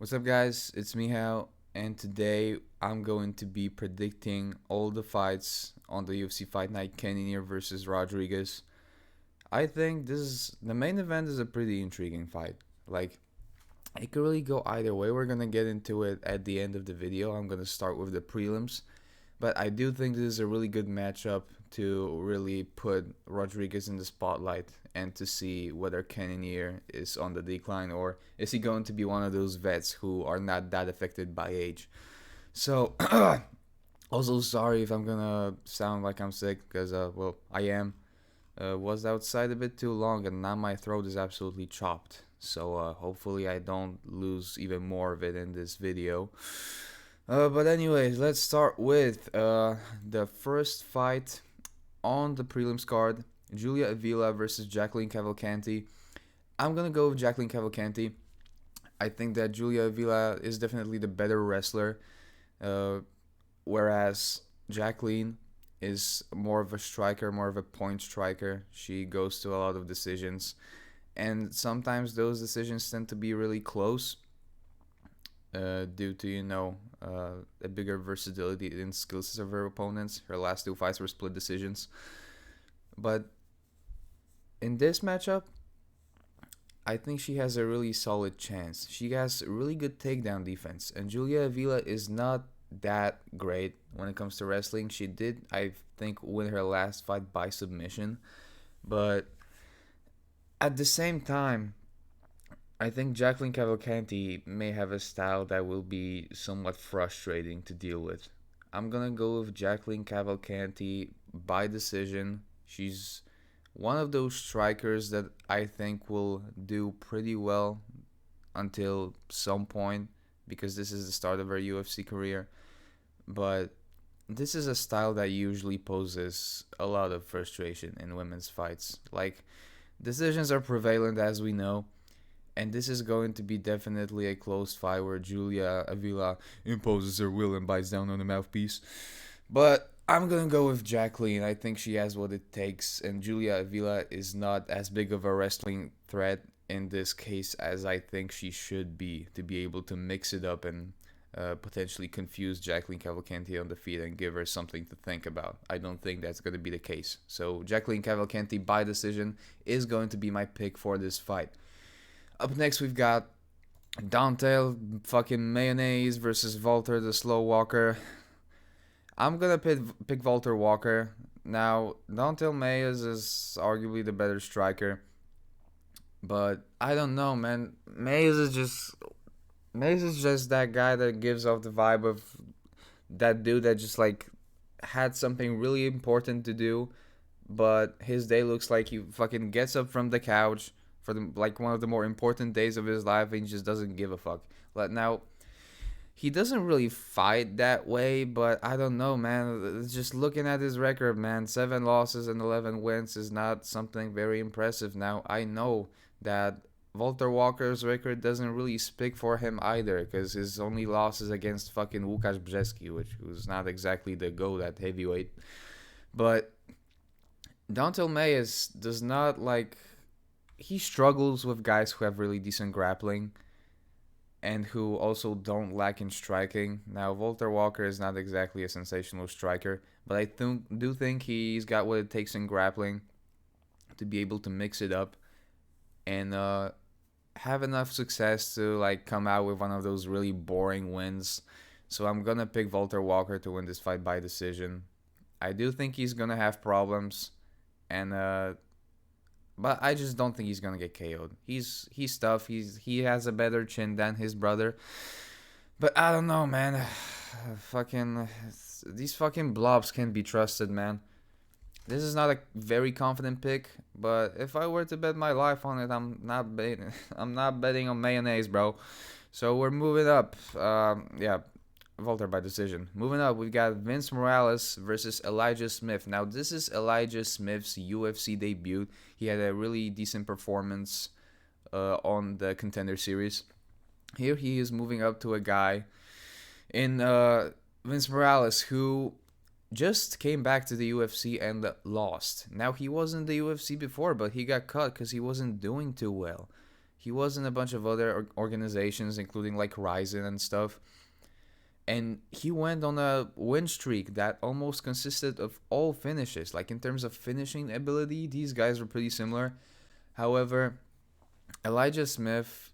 What's up, guys? It's Mihal, and today I'm going to be predicting all the fights on the UFC Fight Night Cannonier versus Rodrigues. I think the main event is a pretty intriguing fight. Like, it could really go either way. We're gonna get into it at the end of the video. I'm gonna start with the prelims, but I do think this is a really good matchup to really put Rodrigues in the spotlight and to see whether Cannonier is on the decline or is he going to be one of those vets who are not that affected by age. So, also sorry if I'm gonna sound like I'm sick because, well, I am. Was outside a bit too long and now my throat is absolutely chopped. So, hopefully I don't lose even more of it in this video. But anyways, let's start with the first fight on the prelims card. Julia Avila versus Jacqueline Cavalcanti. I'm gonna go with Jacqueline Cavalcanti. I think that Julia Avila is definitely the better wrestler, uh, whereas Jacqueline is more of a striker, more of a point striker. She goes to a lot of decisions, and sometimes those decisions tend to be really close, due to a bigger versatility in skill sets of her opponents. Her last two fights were split decisions, but in this matchup, I think she has a really solid chance. She has really good takedown defense, and Julia Avila is not that great when it comes to wrestling. She did, I think, win her last fight by submission, but at the same time, I think Jacqueline Cavalcanti may have a style that will be somewhat frustrating to deal with. I'm gonna go with Jacqueline Cavalcanti by decision. She's one of those strikers that I think will do pretty well until some point because this is the start of her UFC career. But this is a style that usually poses a lot of frustration in women's fights. Like, decisions are prevalent, as we know, and this is going to be definitely a close fight where Julia Avila imposes her will and bites down on the mouthpiece. But I'm going to go with Jacqueline. I think she has what it takes, and Julia Avila is not as big of a wrestling threat in this case as I think she should be to be able to mix it up and potentially confuse Jacqueline Cavalcanti on the feet and give her something to think about. I don't think that's going to be the case. So Jacqueline Cavalcanti by decision is going to be my pick for this fight. Up next, we've got Dante fucking Mayonnaise versus Valter, the slow walker. I'm gonna pick Valter Walker. Now, Dante Mayes is arguably the better striker, but I don't know, man. Mays is just that guy that gives off the vibe of that dude that just like had something really important to do, but his day looks like he fucking gets up from the couch for like one of the more important days of his life and he just doesn't give a fuck. Now, he doesn't really fight that way, but I don't know, man. Just looking at his record, man, 7 losses and 11 wins is not something very impressive. Now, I know that Walter Walker's record doesn't really speak for him either, because his only loss is against fucking Łukasz Brzeski, who's not exactly the GOAT at heavyweight. But Dante Mayes does not like... He struggles with guys who have really decent grappling and who also don't lack in striking. Now, Walter Walker is not exactly a sensational striker, but I do think he's got what it takes in grappling to be able to mix it up and have enough success to like come out with one of those really boring wins. So I'm gonna pick Walter Walker to win this fight by decision. I do think he's gonna have problems, and but I just don't think he's gonna get KO'd. He's tough. He has a better chin than his brother. But I don't know, man. Fucking these fucking blobs can't be trusted, man. This is not a very confident pick, but if I were to bet my life on it, I'm not betting. I'm not betting on mayonnaise, bro. So we're moving up. Yeah, Walter by decision. Moving up, we've got Vince Morales versus Elijah Smith. Now, this is Elijah Smith's UFC debut. He had a really decent performance on the Contender Series. Here he is moving up to a guy in Vince Morales who just came back to the UFC and lost. Now, he was in the UFC before, but he got cut because he wasn't doing too well. He was in a bunch of other organizations, including like Ryzen and stuff. And he went on a win streak that almost consisted of all finishes. Like in terms of finishing ability, these guys were pretty similar. However, Elijah Smith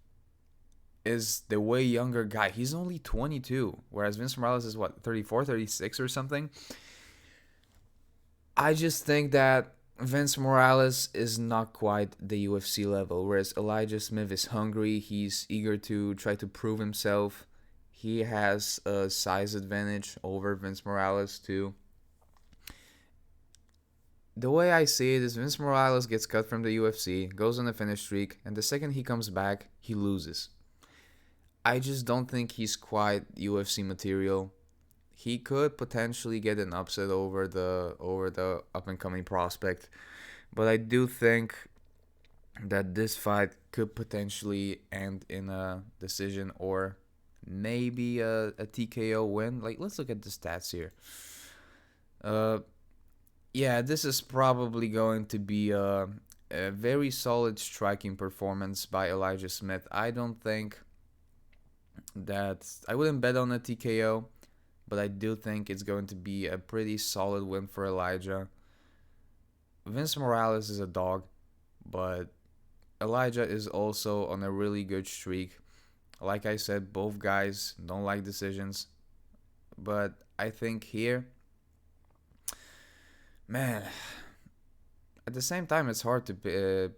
is the way younger guy. He's only 22, whereas Vince Morales is what, 34, 36 or something. I just think that Vince Morales is not quite the UFC level, whereas Elijah Smith is hungry. He's eager to try to prove himself. He has a size advantage over Vince Morales too. The way I see it is Vince Morales gets cut from the UFC, goes on a finish streak, and the second he comes back, he loses. I just don't think he's quite UFC material. He could potentially get an upset over the up and coming prospect, but I do think that this fight could potentially end in a decision or maybe a TKO win. Like, let's look at the stats here. Yeah, this is probably going to be a very solid striking performance by Elijah Smith. I don't think that I wouldn't bet on a TKO, but I do think it's going to be a pretty solid win for Elijah. Vince Morales is a dog, but Elijah is also on a really good streak. Like I said, both guys don't like decisions, but I think here, man, at the same time, it's hard to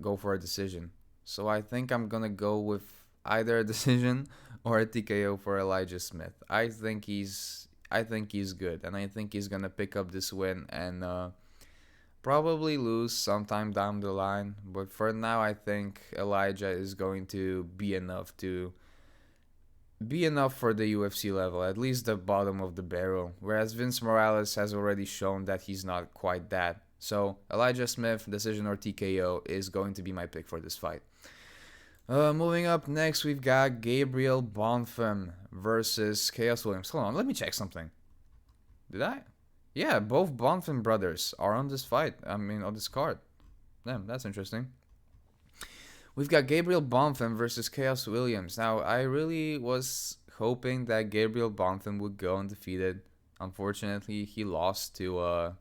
go for a decision. So I think I'm gonna go with either a decision or a TKO for Elijah Smith. I think he's good, and I think he's gonna pick up this win and probably lose sometime down the line. But for now, I think Elijah is going to be enough for the UFC level, at least the bottom of the barrel. Whereas Vince Morales has already shown that he's not quite that. So Elijah Smith, decision or TKO, is going to be my pick for this fight. Moving up next, we've got Gabriel Bonfim versus Khaos Williams. Hold on, let me check something. Did I? Yeah, both Bonfim brothers are on this fight. On this card. Damn, that's interesting. We've got Gabriel Bonfim versus Khaos Williams. Now, I really was hoping that Gabriel Bonfim would go undefeated. Unfortunately, he lost to,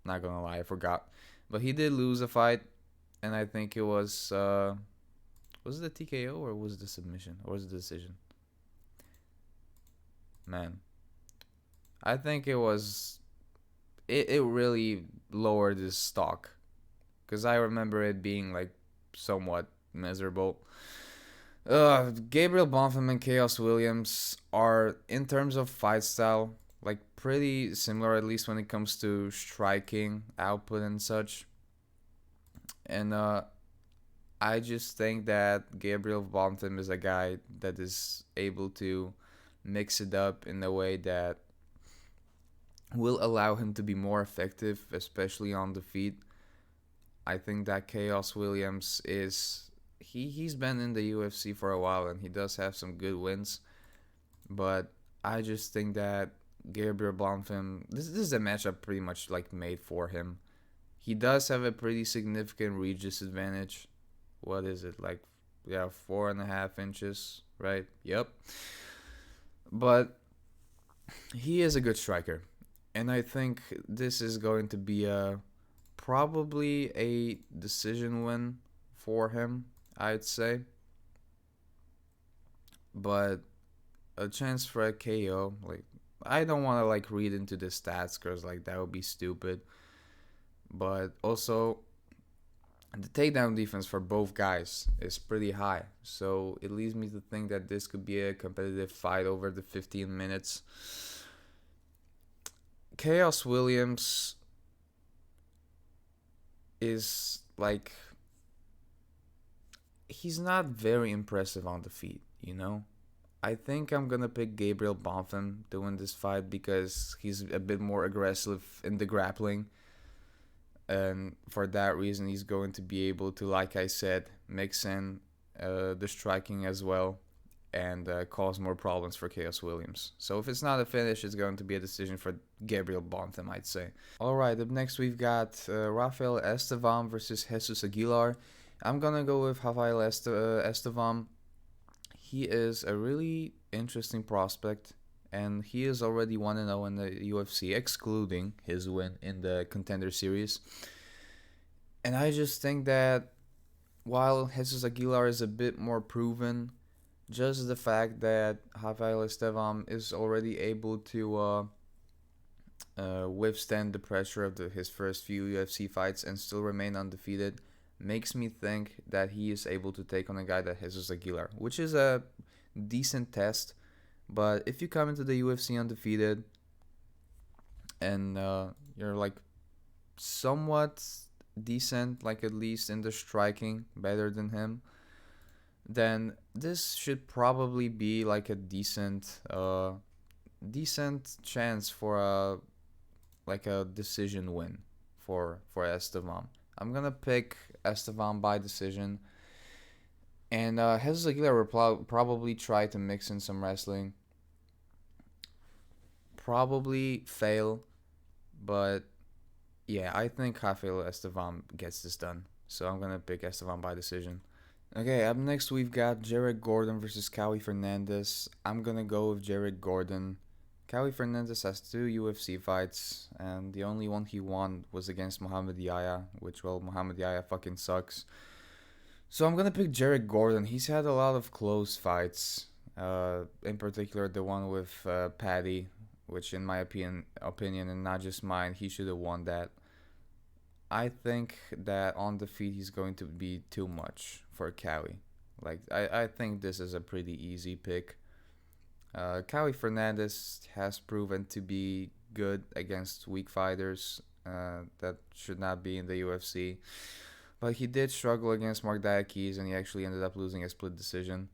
not gonna lie, I forgot. But he did lose a fight, and I think it was it the TKO or was it the submission? Or was it the decision? Man. I think it was, it really lowered his stock. Because I remember it being like somewhat miserable. Gabriel Bonfim and Khaos Williams are, in terms of fight style, like pretty similar, at least when it comes to striking output and such. And I just think that Gabriel Bonfim is a guy that is able to mix it up in a way that will allow him to be more effective, especially on the feet. I think that Khaos Williams is he's been in the UFC for a while and he does have some good wins, but I just think that Gabriel Bonfim, this is a matchup pretty much like made for him. He does have a pretty significant reach disadvantage. What is it, like, yeah, 4.5 inches, right? Yep. But he is a good striker, and I think this is going to be probably a decision win for him, I'd say. But a chance for a KO, like, I don't want to like read into the stats because like that would be stupid. But also, the takedown defense for both guys is pretty high. So it leads me to think that this could be a competitive fight over the 15 minutes. Khaos Williams is like, he's not very impressive on the feet, you know? I think I'm going to pick Gabriel Bonfim to win this fight because he's a bit more aggressive in the grappling. And for that reason, he's going to be able to, like I said, mix in the striking as well and cause more problems for Khaos Williams. So if it's not a finish, it's going to be a decision for Gabriel Bonfim, I'd say. Alright, up next we've got Rafael Estevam versus Jesus Aguilar. I'm gonna go with Rafael Estevam. He is a really interesting prospect, and he is already 1-0 in the UFC, excluding his win in the Contender Series. And I just think that while Jesus Aguilar is a bit more proven, just the fact that Rafael Estevam is already able to withstand the pressure of his first few UFC fights and still remain undefeated makes me think that he is able to take on a guy that Jesus Aguilar, which is a decent test. But if you come into the UFC undefeated and you're like somewhat decent, like at least in the striking, better than him, then this should probably be like a decent chance for a decision win for Estevam. I'm gonna pick Estevam by decision, and Jesus Aguilar will probably try to mix in some wrestling. Probably fail, but yeah, I think Rafael Estevam gets this done. So I'm gonna pick Estevam by decision. Okay, up next we've got Jared Gordon versus Kaue Fernandes. I'm gonna go with Jared Gordon. Kaue Fernandes has 2 UFC fights, and the only one he won was against Muhammad Yahya, which, well, Muhammad Yahya fucking sucks. So I'm gonna pick Jared Gordon. He's had a lot of close fights, in particular the one with Paddy, which in my opinion, and not just mine, he should have won that. I think that on defeat he's going to be too much for Kaue. Like I think this is a pretty easy pick. Kaue Fernandes has proven to be good against weak fighters that should not be in the UFC. But he did struggle against Mark Diakese, and he actually ended up losing a split decision.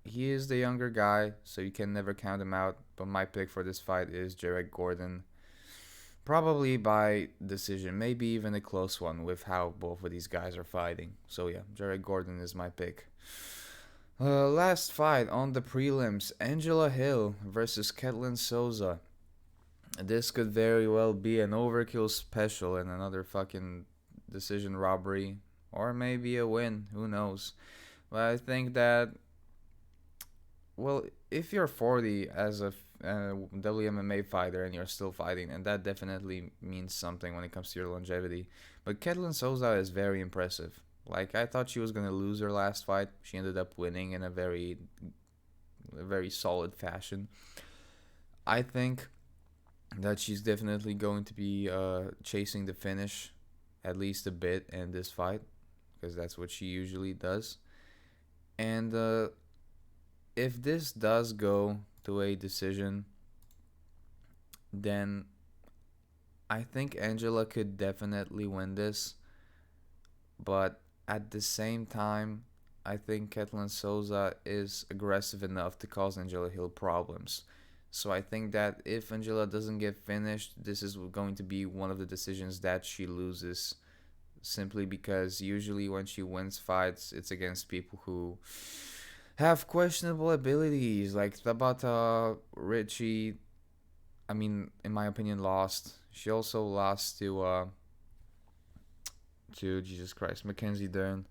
He is the younger guy, so you can never count him out. But my pick for this fight is Jared Gordon. Probably by decision, maybe even a close one with how both of these guys are fighting. So yeah, Jared Gordon is my pick. Last fight on the prelims, Angela Hill versus Ketlen Souza. This could very well be an overkill special and another fucking decision robbery, or maybe a win, who knows. But I think that, well, if you're 40 as a WMMA fighter and you're still fighting, and that definitely means something when it comes to your longevity. But Ketlen Souza is very impressive. Like, I thought she was gonna lose her last fight. She ended up winning in a very solid fashion. I think that she's definitely going to be chasing the finish at least a bit in this fight, because that's what she usually does. And if this does go to a decision, then I think Angela could definitely win this. But at the same time, I think Ketlen Souza is aggressive enough to cause Angela Hill problems. So I think that if Angela doesn't get finished, this is going to be one of the decisions that she loses. Simply because usually when she wins fights, it's against people who have questionable abilities. Like Tabata Ricci, I mean, in my opinion, lost. She also lost to Jesus Christ, Mackenzie Dern,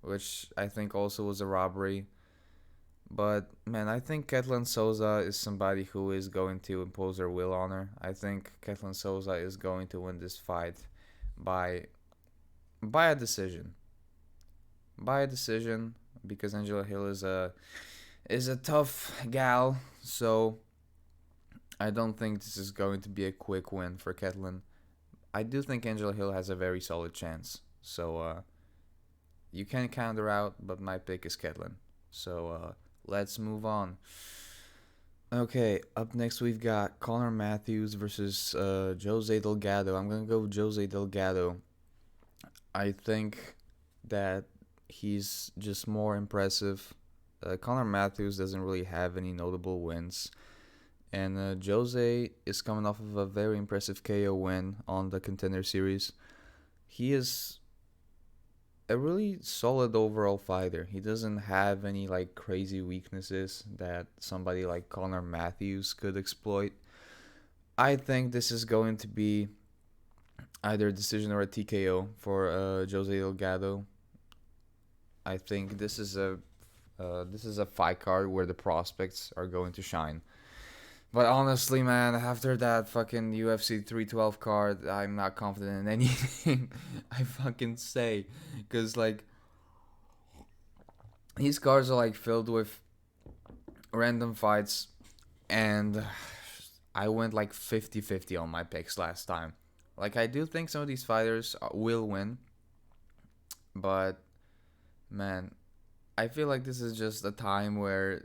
which I think also was a robbery. But man, I think Ketlen Souza is somebody who is going to impose her will on her. I think Ketlen Souza is going to win this fight by a decision. By a decision, because Angela Hill is a tough gal, so I don't think this is going to be a quick win for Ketlen. I do think Angela Hill has a very solid chance, so you can count her out, but my pick is Ketlen. So let's move on. Okay, up next we've got Conor Matthews versus Jose Delgado. I'm gonna go with Jose Delgado. I think that he's just more impressive. Conor Matthews doesn't really have any notable wins. And Jose is coming off of a very impressive KO win on the Contender Series. He is a really solid overall fighter. He doesn't have any like crazy weaknesses that somebody like Conor Matthews could exploit. I think this is going to be either a decision or a TKO for Jose Delgado. I think this is a fight card where the prospects are going to shine. But honestly, man, after that fucking UFC 312 card, I'm not confident in anything I fucking say. Because, like, these cards are, like, filled with random fights. And I went, like, 50-50 on my picks last time. Like, I do think some of these fighters will win. But, man, I feel like this is just a time where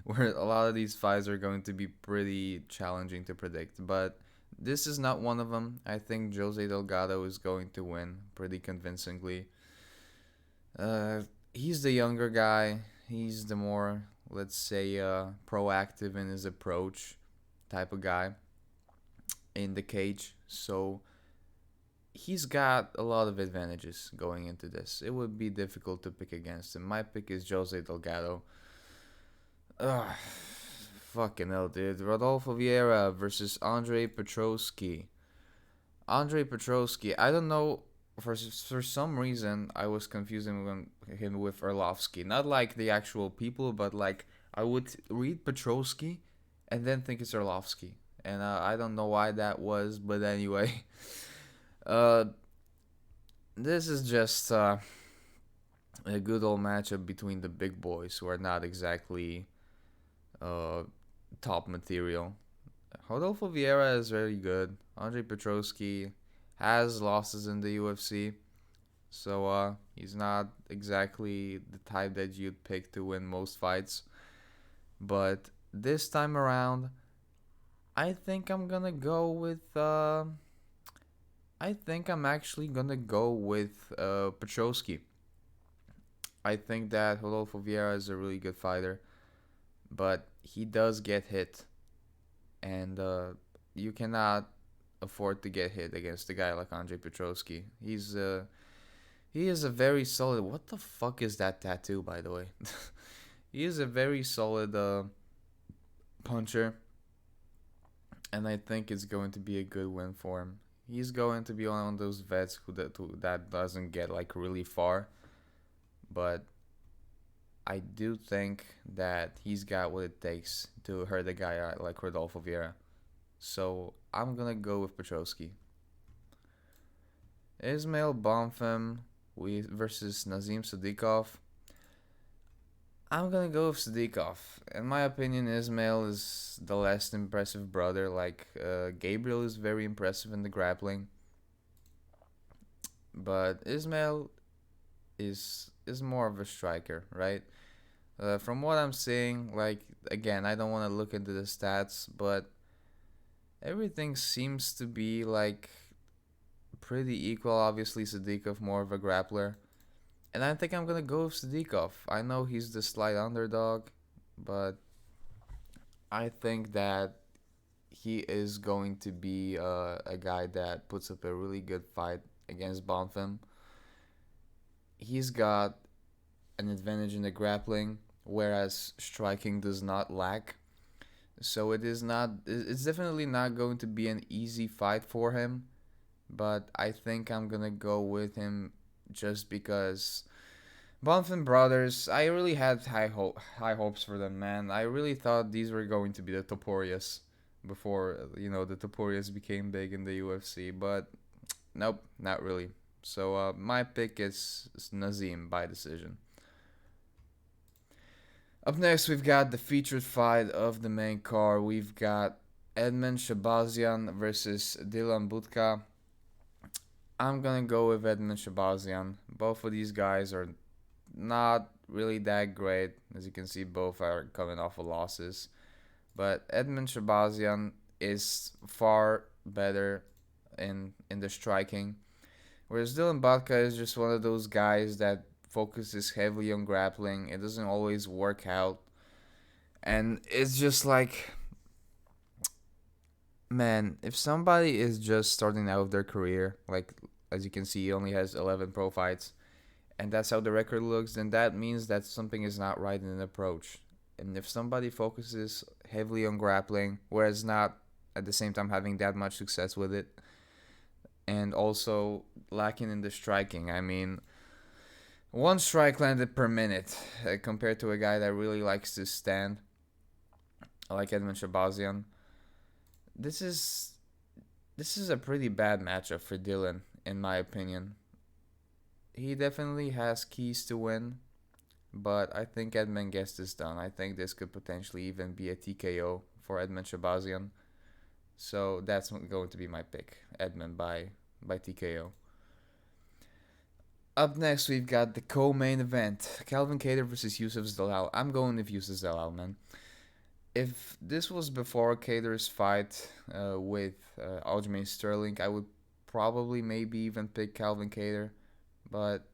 where a lot of these fights are going to be pretty challenging to predict. But this is not one of them. I think Jose Delgado is going to win pretty convincingly. He's the younger guy. He's the more, let's say, proactive in his approach type of guy in the cage. So he's got a lot of advantages going into this. It would be difficult to pick against him. My pick is Jose Delgado. Ugh, fucking hell, dude. Rodolfo Viera versus Andre Petroski. Andre Petroski, I don't know. For some reason, I was confusing him with Arlovsky. Not like the actual people, but like I would read Petroski and then think it's Arlovsky. And I don't know why that was, but anyway. Uh, this is just a good old matchup between the big boys who are not exactly top material. Rodolfo Viera is very good. Andre Petroski has losses in the UFC, so he's not exactly the type that you'd pick to win most fights. But this time around, I think I'm gonna go with. I think I'm actually gonna go with Petroski. I think that Rodolfo Vieira is a really good fighter, but he does get hit, and you cannot afford to get hit against a guy like Andre Petroski. He is a very solid. What the fuck is that tattoo, by the way? He is a very solid puncher, and I think it's going to be a good win for him. He's going to be one of those vets that doesn't get like really far, but I do think that he's got what it takes to hurt a guy like Rodolfo Vieira. So I'm gonna go with Petroski. Ismael Bonfim versus Nazim Sadykhov. I'm gonna go with Sadykhov. In my opinion, Ismael is the less impressive brother. Like Gabriel is very impressive in the grappling, but Ismael is more of a striker, right? From what I'm seeing, like again, I don't want to look into the stats, but everything seems to be like pretty equal. Obviously, Sadykhov more of a grappler. And I think I'm going to go with Sadykhov. I know he's the slight underdog, but I think that he is going to be a guy that puts up a really good fight against Bonfim. He's got an advantage in the grappling, whereas striking does not lack. So it's definitely not going to be an easy fight for him, but I think I'm going to go with him just because Bonfim brothers, I really had high hopes for them, man. I really thought these were going to be the Toporias before, the Toporias became big in the UFC, but nope, not really. So my pick is Nazim by decision. Up next, we've got the featured fight of the main card. We've got Edmen Shahbazyan versus Dylan Budka. I'm gonna go with Edmen Shahbazyan. Both of these guys are not really that great. As you can see, both are coming off of losses. But Edmen Shahbazyan is far better in the striking. Whereas Dylan Budka is just one of those guys that focuses heavily on grappling. It doesn't always work out. And it's just like, man, if somebody is just starting out their career, like as you can see, he only has 11 pro fights, and that's how the record looks, then that means that something is not right in an approach. And if somebody focuses heavily on grappling, whereas not at the same time having that much success with it, and also lacking in the striking, I mean, One strike landed per minute compared to a guy that really likes to stand, like Edmen Shahbazyan. This is this is a pretty bad matchup for Dylan, in my opinion. He definitely has keys to win, but I think Edmen gets this done. I think this could potentially even be a TKO for Edmen Shahbazyan. So that's going to be my pick, Edmen by TKO. Up next, we've got the co-main event: Cavalcanti versus Youssef Zalal. I'm going with Youssef Zalal, man. If this was before Kattar's fight with Aljamain Sterling, I would probably maybe even pick Cavalcanti, but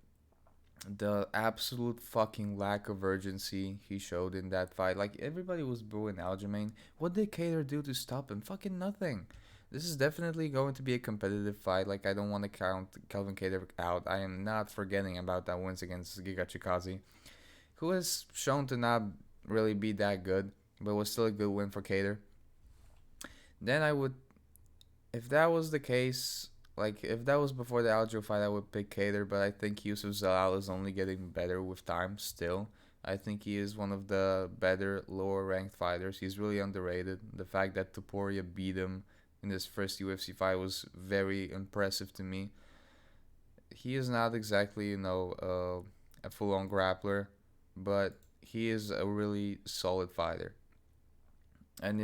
the absolute fucking lack of urgency he showed in that fight. Like, everybody was booing Aljamain. What did Kattar do to stop him? Fucking nothing. This is definitely going to be a competitive fight. Like, I don't want to count Cavalcanti out. I am not forgetting about that wins against Giga Chikazi, who has shown to not really be that good, but was still a good win for Kattar. Then I would, if that was the case, like, if that was before the Aljo fight, I would pick Kattar, but I think Youssef Zalal is only getting better with time still. I think he is one of the better lower ranked fighters. He's really underrated. The fact that Topuria beat him in his first UFC fight was very impressive to me. He is not exactly, a full on grappler, but he is a really solid fighter. And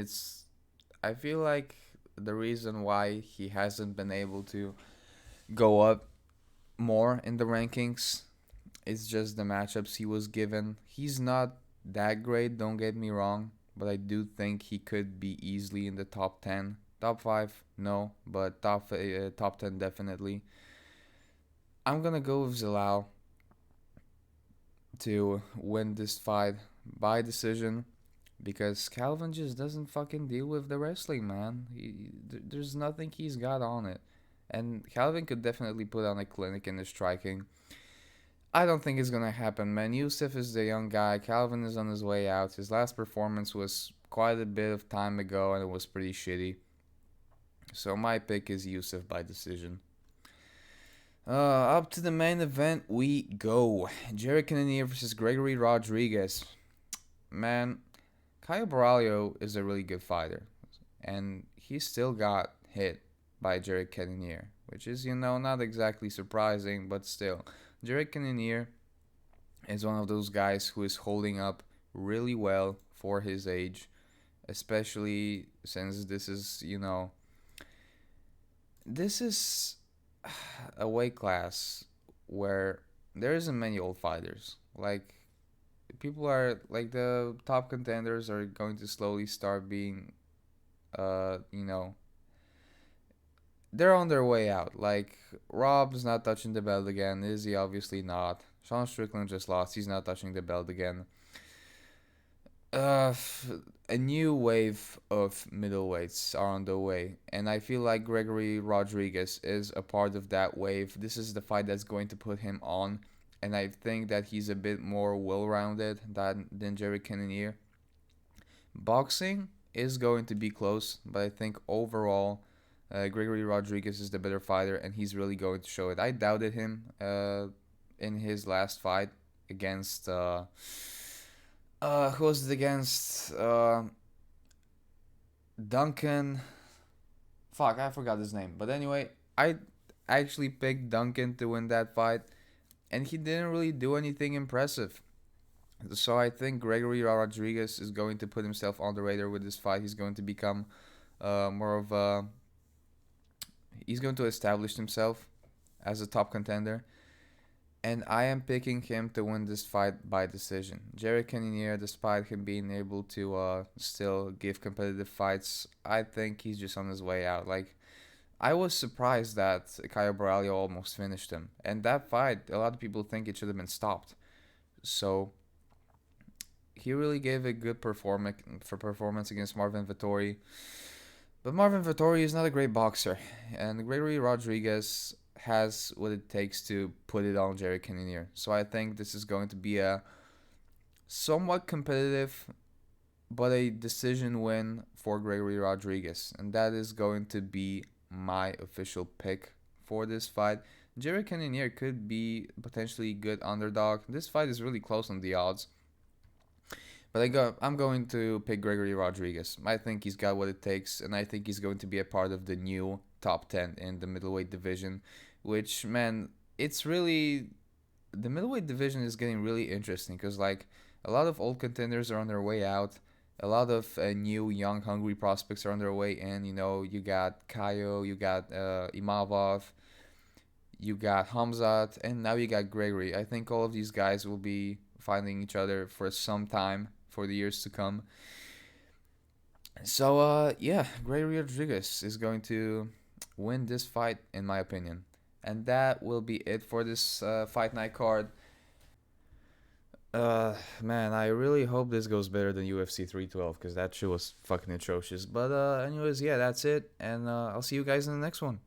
I feel like the reason why he hasn't been able to go up more in the rankings is just the matchups he was given. He's not that great, don't get me wrong, but I do think he could be easily in the top 10. Top 5, no, but top 10 definitely. I'm gonna go with Zalal to win this fight by decision because Calvin just doesn't fucking deal with the wrestling, man. There's nothing he's got on it. And Calvin could definitely put on a clinic in the striking. I don't think it's gonna happen, man. Youssef is the young guy. Calvin is on his way out. His last performance was quite a bit of time ago, and it was pretty shitty. So my pick is Youssef by decision. Up to the main event we go. Cannonier versus Gregory Rodrigues. Man, Caio Borralho is a really good fighter, and he still got hit by Cannonier, which is, not exactly surprising, but still. Cannonier is one of those guys who is holding up really well for his age, especially since this is a weight class where there isn't many old fighters. Like, people are like, the top contenders are going to slowly start being, uh, you know, they're on their way out. Like, Rob's not touching the belt again. Izzy obviously not. Sean Strickland just lost. He's not touching the belt again. Uh, a new wave of middleweights are on the way, and I feel like Gregory Rodrigues is a part of that wave. This is the fight that's going to put him on, and I think that he's a bit more well-rounded than Jerry Cannonier. Boxing is going to be close, but I think overall, Gregory Rodrigues is the better fighter, and he's really going to show it. I doubted him in his last fight against who was it against? Duncan. Fuck, I forgot his name. But anyway, I actually picked Duncan to win that fight, and he didn't really do anything impressive. So I think Gregory Rodrigues is going to put himself on the radar with this fight. He's going to become more of a. He's going to establish himself as a top contender. And I am picking him to win this fight by decision. Jerry Cannonier, despite him being able to still give competitive fights, I think he's just on his way out. Like, I was surprised that Caio Borralho almost finished him. And that fight, a lot of people think it should have been stopped. So, he really gave a good performance against Marvin Vettori. But Marvin Vettori is not a great boxer. And Gregory Rodrigues has what it takes to put it on Jerry Cannonier. So I think this is going to be a somewhat competitive but a decision win for Gregory Rodrigues. And that is going to be my official pick for this fight. Cannonier could be potentially good underdog. This fight is really close on the odds. But I'm going to pick Gregory Rodrigues. I think he's got what it takes, and I think he's going to be a part of the new top 10 in the middleweight division, which, man, it's really the middleweight division is getting really interesting because like a lot of old contenders are on their way out. A lot of new, young, hungry prospects are on their way in. You know, you got Kaue, you got Imavov, you got Hamzat, and now you got Gregory. I think all of these guys will be finding each other for some time for the years to come. So, yeah, Gregory Rodrigues is going to win this fight, in my opinion. And that will be it for this fight night card. Man, I really hope this goes better than UFC 312 because that shit was fucking atrocious. But anyways, yeah, that's it, and I'll see you guys in the next one.